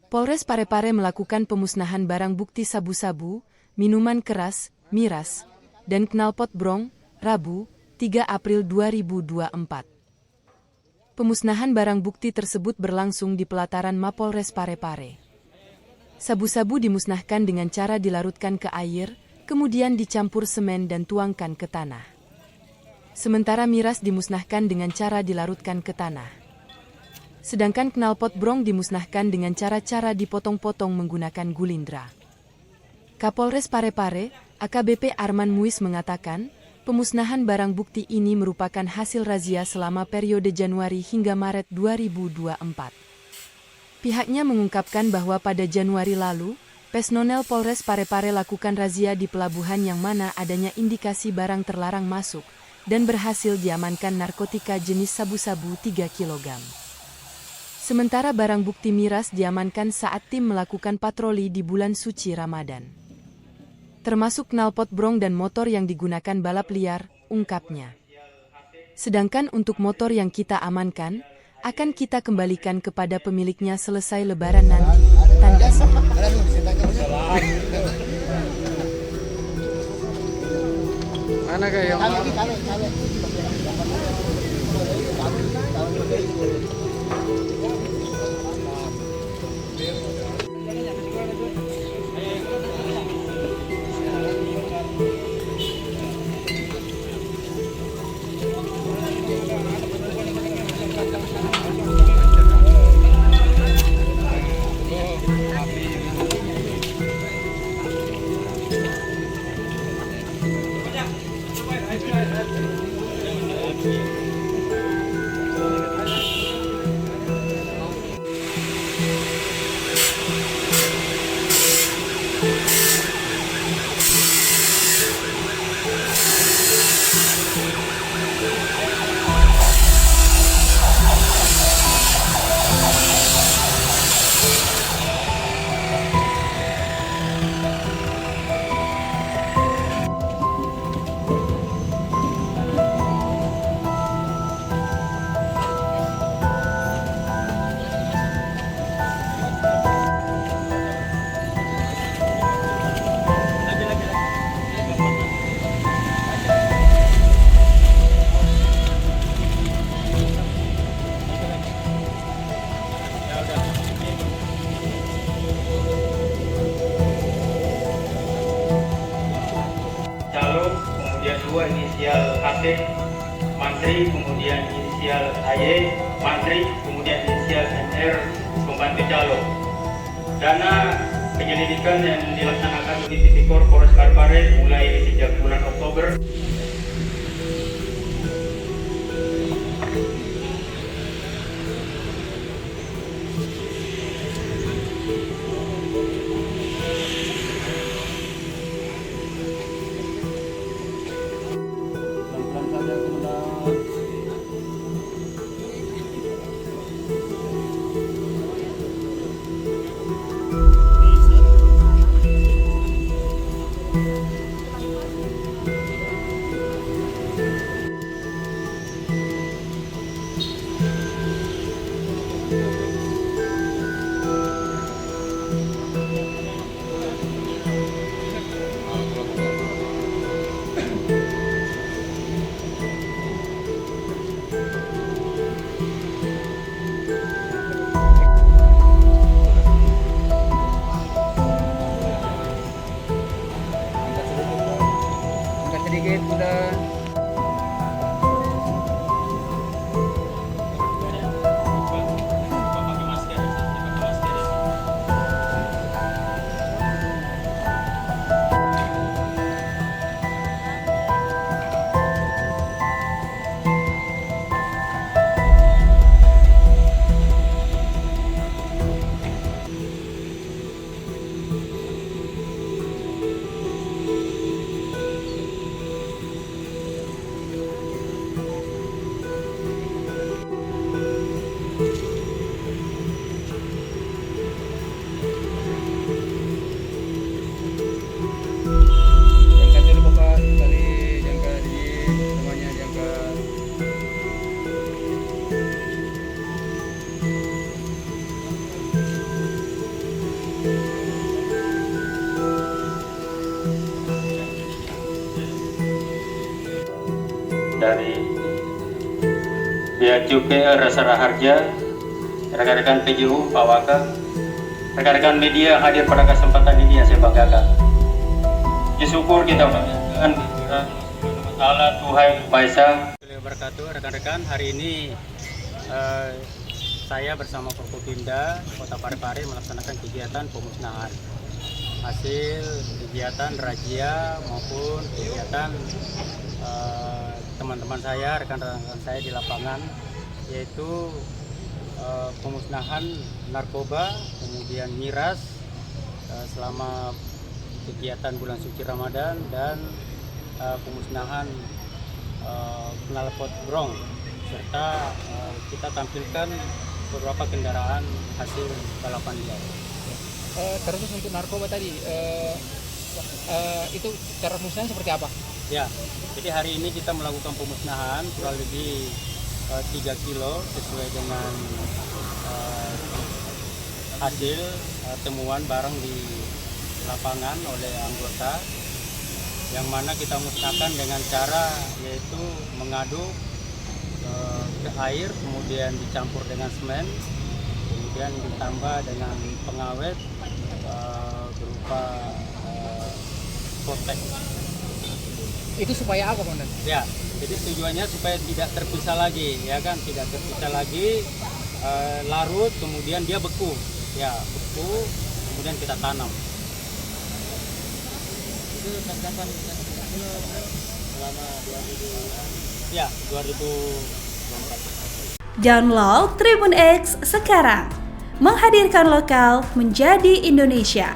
Polres Parepare melakukan pemusnahan barang bukti sabu-sabu, minuman keras, miras, dan knalpot brong, Rabu, 3 April 2024. Pemusnahan barang bukti tersebut berlangsung di pelataran Mapolres Parepare. Sabu-sabu dimusnahkan dengan cara dilarutkan ke air, kemudian dicampur semen dan tuangkan ke tanah. Sementara miras dimusnahkan dengan cara dilarutkan ke tanah. Sedangkan knalpot brong dimusnahkan dengan cara-cara dipotong-potong menggunakan gulindra. Kapolres Parepare, AKBP Arman Muiz mengatakan, pemusnahan barang bukti ini merupakan hasil razia selama periode Januari hingga Maret 2024. Pihaknya mengungkapkan bahwa pada Januari lalu, personel Polres Parepare lakukan razia di pelabuhan yang mana adanya indikasi barang terlarang masuk, dan berhasil diamankan narkotika jenis sabu-sabu 3 kg. Sementara barang bukti miras diamankan saat tim melakukan patroli di bulan suci Ramadan. Termasuk knalpot brong dan motor yang digunakan balap liar, ungkapnya. Sedangkan untuk motor yang kita amankan, akan kita kembalikan kepada pemiliknya selesai lebaran nanti, tandasnya. Mana kayak yang kemudian 2 inisial HT, Mantri, kemudian inisial HY, Mantri, kemudian inisial MR, pembantu calo. Dana penyelidikan yang dilaksanakan di Tipikor Polres Parepare mulai sejak bulan Oktober. dari Bea Cukai Rasara Harja, rekan-rekan PJU, Pak Waka, rekan-rekan media hadir pada kesempatan ini yang saya banggakan. Syukur kita dengan Allah Tuhan Maha Esa. Wabarakatuh, rekan-rekan, hari ini saya bersama Forkopimda Kota Parepare melaksanakan kegiatan pemusnahan hasil kegiatan razia maupun kegiatan teman-teman saya, rekan-rekan saya di lapangan, yaitu pemusnahan narkoba, kemudian miras selama kegiatan bulan suci Ramadan, dan pemusnahan knalpot brong, serta kita tampilkan beberapa kendaraan hasil balapan liar. Terus untuk narkoba tadi, itu cara pemusnahan seperti apa? Ya, jadi hari ini kita melakukan pemusnahan kurang lebih 3 kilo sesuai dengan hasil temuan barang di lapangan oleh anggota, yang mana kita musnahkan dengan cara yaitu mengaduk ke air, kemudian dicampur dengan semen, kemudian ditambah dengan pengawet berupa Kotek. Itu supaya apa, Komandan? Ya, jadi tujuannya supaya tidak terpisah lagi, ya kan, tidak terpisah lagi, larut, kemudian dia beku, ya beku, kemudian kita tanam. Itu kapan selama 2000? Ya, 2024. Download Tribun X sekarang, menghadirkan lokal menjadi Indonesia.